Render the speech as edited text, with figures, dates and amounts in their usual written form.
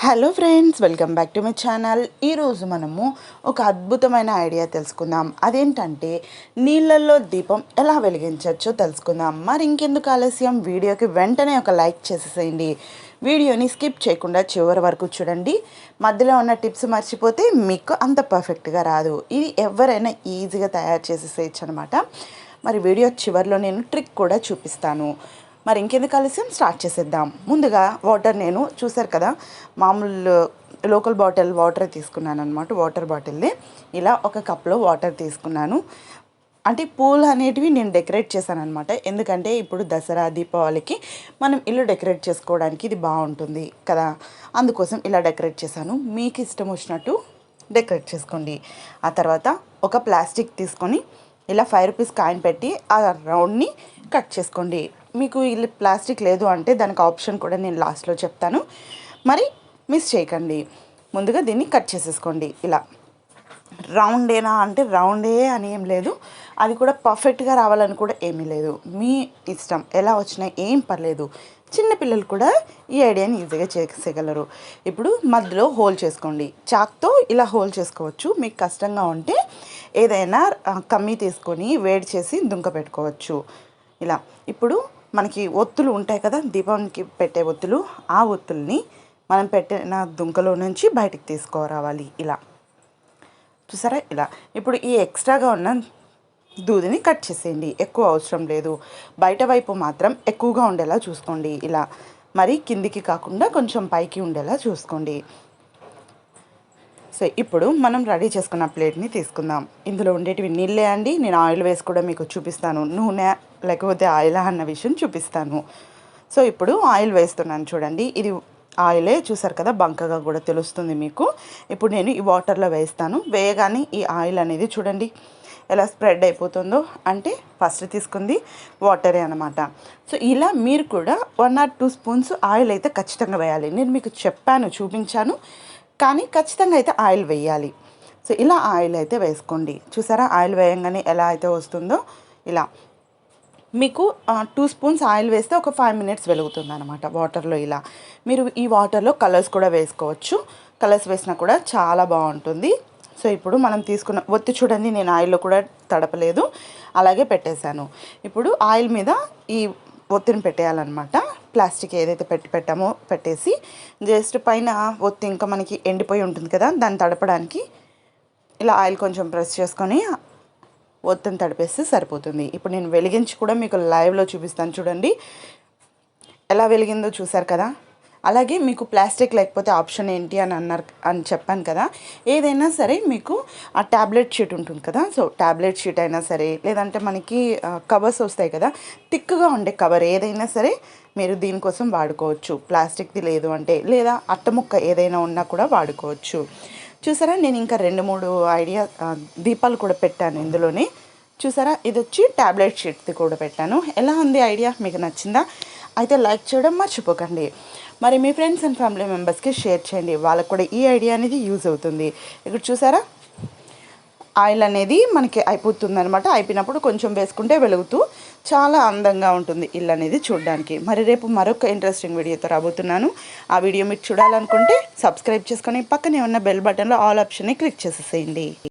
Hello friends, welcome back to my channel. ఈరోజు మనము ఒక అద్భుతమైన ఐడియా తెలుసుకుందాం. అదేంటంటే నీళ్ళల్లో దీపం ఎలా వెలిగించవచ్చో తెలుసుకుందాం. మరి ఇంకెందుకు ఆలస్యం, వీడియోకి వెంటనే ఒక లైక్ చేసేసేయండి. వీడియోని స్కిప్ చేయకుండా చివరి వరకు చూడండి. మధ్యలో ఉన్న టిప్స్ మర్చిపోతే మీకు అంత పర్ఫెక్ట్గా రాదు. ఇది ఎవరైనా ఈజీగా తయారు చేసేసేయచ్చు అనమాట. మరి వీడియో చివరిలో నేను ట్రిక్ కూడా చూపిస్తాను. మరి ఇంకెందుకు ఆలస్యం, స్టార్ట్ చేసేద్దాం. ముందుగా వాటర్ నేను చూసారు కదా, మామూలు లోకల్ బాటిల్ వాటర్ తీసుకున్నాను అనమాట. వాటర్ బాటిల్ని ఇలా ఒక కప్లో వాటర్ తీసుకున్నాను. అంటే పూలు అనేటివి నేను డెకరేట్ చేశాను అనమాట. ఎందుకంటే ఇప్పుడు దసరా, దీపావళికి మనం ఇల్లు డెకరేట్ చేసుకోవడానికి ఇది బాగుంటుంది కదా, అందుకోసం ఇలా డెకరేట్ చేశాను. మీకు ఇష్టం వచ్చినట్టు డెకరేట్ చేసుకోండి. ఆ తర్వాత ఒక ప్లాస్టిక్ తీసుకొని ఇలా ₹5 కాయిన్ పెట్టి ఆ రౌండ్ని కట్ చేసుకోండి. మీకు ఇలా ప్లాస్టిక్ లేదు అంటే దానికి ఆప్షన్ కూడా నేను లాస్ట్లో చెప్తాను, మరి మిస్ చేయకండి. ముందుగా దీన్ని కట్ చేసేసుకోండి. ఇలా రౌండేనా అంటే రౌండే అని ఏం లేదు, అది కూడా పర్ఫెక్ట్గా రావాలని కూడా ఏమీ లేదు. మీ ఇష్టం, ఎలా వచ్చినా ఏం పర్లేదు. చిన్నపిల్లలు కూడా ఈ ఐడియాని ఈజీగా చేసేయగలరు. ఇప్పుడు మధ్యలో హోల్ చేసుకోండి. చాక్తో ఇలా హోల్ చేసుకోవచ్చు. మీకు కష్టంగా ఉంటే ఏదైనా కమ్మీ తీసుకొని వేడి చేసి దుంక పెట్టుకోవచ్చు. ఇలా ఇప్పుడు మనకి ఒత్తులు ఉంటాయి కదా, దీపానికి పెట్టే ఒత్తులు, ఆ ఒత్తుల్ని మనం పెట్టిన దుంకలో నుంచి బయటికి తీసుకురావాలి. ఇలా చూసారా, ఇలా. ఇప్పుడు ఈ ఎక్స్ట్రాగా ఉన్న దూదిని కట్ చేసేయండి. ఎక్కువ అవసరం లేదు. బయట వైపు మాత్రం ఎక్కువగా ఉండేలా చూసుకోండి. ఇలా మరి కిందికి కాకుండా కొంచెం పైకి ఉండేలా చూసుకోండి. సో ఇప్పుడు మనం రెడీ చేసుకున్న ప్లేట్ని తీసుకుందాం. ఇందులో ఉండేటివి నీళ్ళే అండి. నేను ఆయిల్ వేసి కూడా మీకు చూపిస్తాను, నూనె లేకపోతే ఆయిలా అన్న విషయం చూపిస్తాను. సో ఇప్పుడు ఆయిల్ వేస్తున్నాను చూడండి. ఇది ఆయిలే, చూసారు కదా, బంకగా కూడా తెలుస్తుంది మీకు. ఇప్పుడు నేను ఈ వాటర్లో వేస్తాను. వేయగానే ఈ ఆయిల్ అనేది చూడండి ఎలా స్ప్రెడ్ అయిపోతుందో, అంటే ఫస్ట్ తీసుకుంది వాటరే అనమాట. సో ఇలా మీరు కూడా 1 or 2 స్పూన్స్ ఆయిల్ అయితే ఖచ్చితంగా వేయాలి. నేను మీకు చెప్పాను, చూపించాను, కానీ ఖచ్చితంగా అయితే ఆయిల్ వేయాలి. సో ఇలా ఆయిల్ అయితే వేసుకోండి. చూసారా, ఆయిల్ వేయంగానే ఎలా అయితే వస్తుందో ఇలా. మీకు 2 స్పూన్స్ ఆయిల్ వేస్తే ఒక 5 minutes వెలుగుతుంది అనమాట వాటర్లో. ఇలా మీరు ఈ వాటర్లో కలర్స్ కూడా వేసుకోవచ్చు. కలర్స్ వేసినా కూడా చాలా బాగుంటుంది. సో ఇప్పుడు మనం తీసుకున్న ఒత్తి చూడండి, నేను ఆయిల్లో కూడా తడపలేదు, అలాగే పెట్టేశాను. ఇప్పుడు ఆయిల్ మీద ఈ ఒత్తిని పెట్టేయాలన్నమాట. ప్లాస్టిక్ ఏదైతే పెట్టామో పెట్టేసి జస్ట్ పైన ఒత్తి ఇంకా మనకి ఎండిపోయి ఉంటుంది కదా, దాన్ని తడపడానికి ఇలా ఆయిల్ కొంచెం ప్రెస్ చేసుకొని ఒత్తిని తడిపేస్తే సరిపోతుంది. ఇప్పుడు నేను వెలిగించి కూడా మీకు లైవ్లో చూపిస్తాను చూడండి ఎలా వెలిగిందో. చూసారు కదా. అలాగే మీకు ప్లాస్టిక్ లేకపోతే ఆప్షన్ ఏంటి అని చెప్పాను కదా. ఏదైనా సరే మీకు ఆ ట్యాబ్లెట్ షీట్ ఉంటుంది కదా, సో ట్యాబ్లెట్ షీట్ అయినా సరే, లేదంటే మనకి కవర్స్ వస్తాయి కదా, థిక్గా ఉండే కవర్ ఏదైనా సరే మీరు దీనికోసం వాడుకోవచ్చు. ప్లాస్టిక్ది లేదు అంటే, లేదా అట్టముక్క ఏదైనా ఉన్నా కూడా వాడుకోవచ్చు. చూసారా, నేను ఇంకా 2-3 దీపాలు కూడా పెట్టాను ఇందులోనే. చూసారా, ఇది వచ్చి ట్యాబ్లెట్ షీట్ది కూడా పెట్టాను. ఎలా ఉంది ఐడియా, మీకు నచ్చిందా? అయితే లైక్ చేయడం మర్చిపోకండి. మరి మీ ఫ్రెండ్స్ అండ్ ఫ్యామిలీ మెంబర్స్కి షేర్ చేయండి, వాళ్ళకు కూడా ఈ ఐడియా అనేది యూజ్ అవుతుంది. ఇక్కడ చూసారా, ఆయిల్ అనేది మనకి అయిపోతుంది అనమాట. అయిపోయినప్పుడు కొంచెం వేసుకుంటే వెలుగుతూ చాలా అందంగా ఉంటుంది ఇల్లు అనేది చూడడానికి. మరి రేపు మరొక ఇంట్రెస్టింగ్ వీడియోతో రాబోతున్నాను. ఆ వీడియో మీరు చూడాలనుకుంటే సబ్స్క్రైబ్ చేసుకొని పక్కనే ఉన్న బెల్ బటన్లో ఆల్ ఆప్షన్ని క్లిక్ చేసేసేయండి.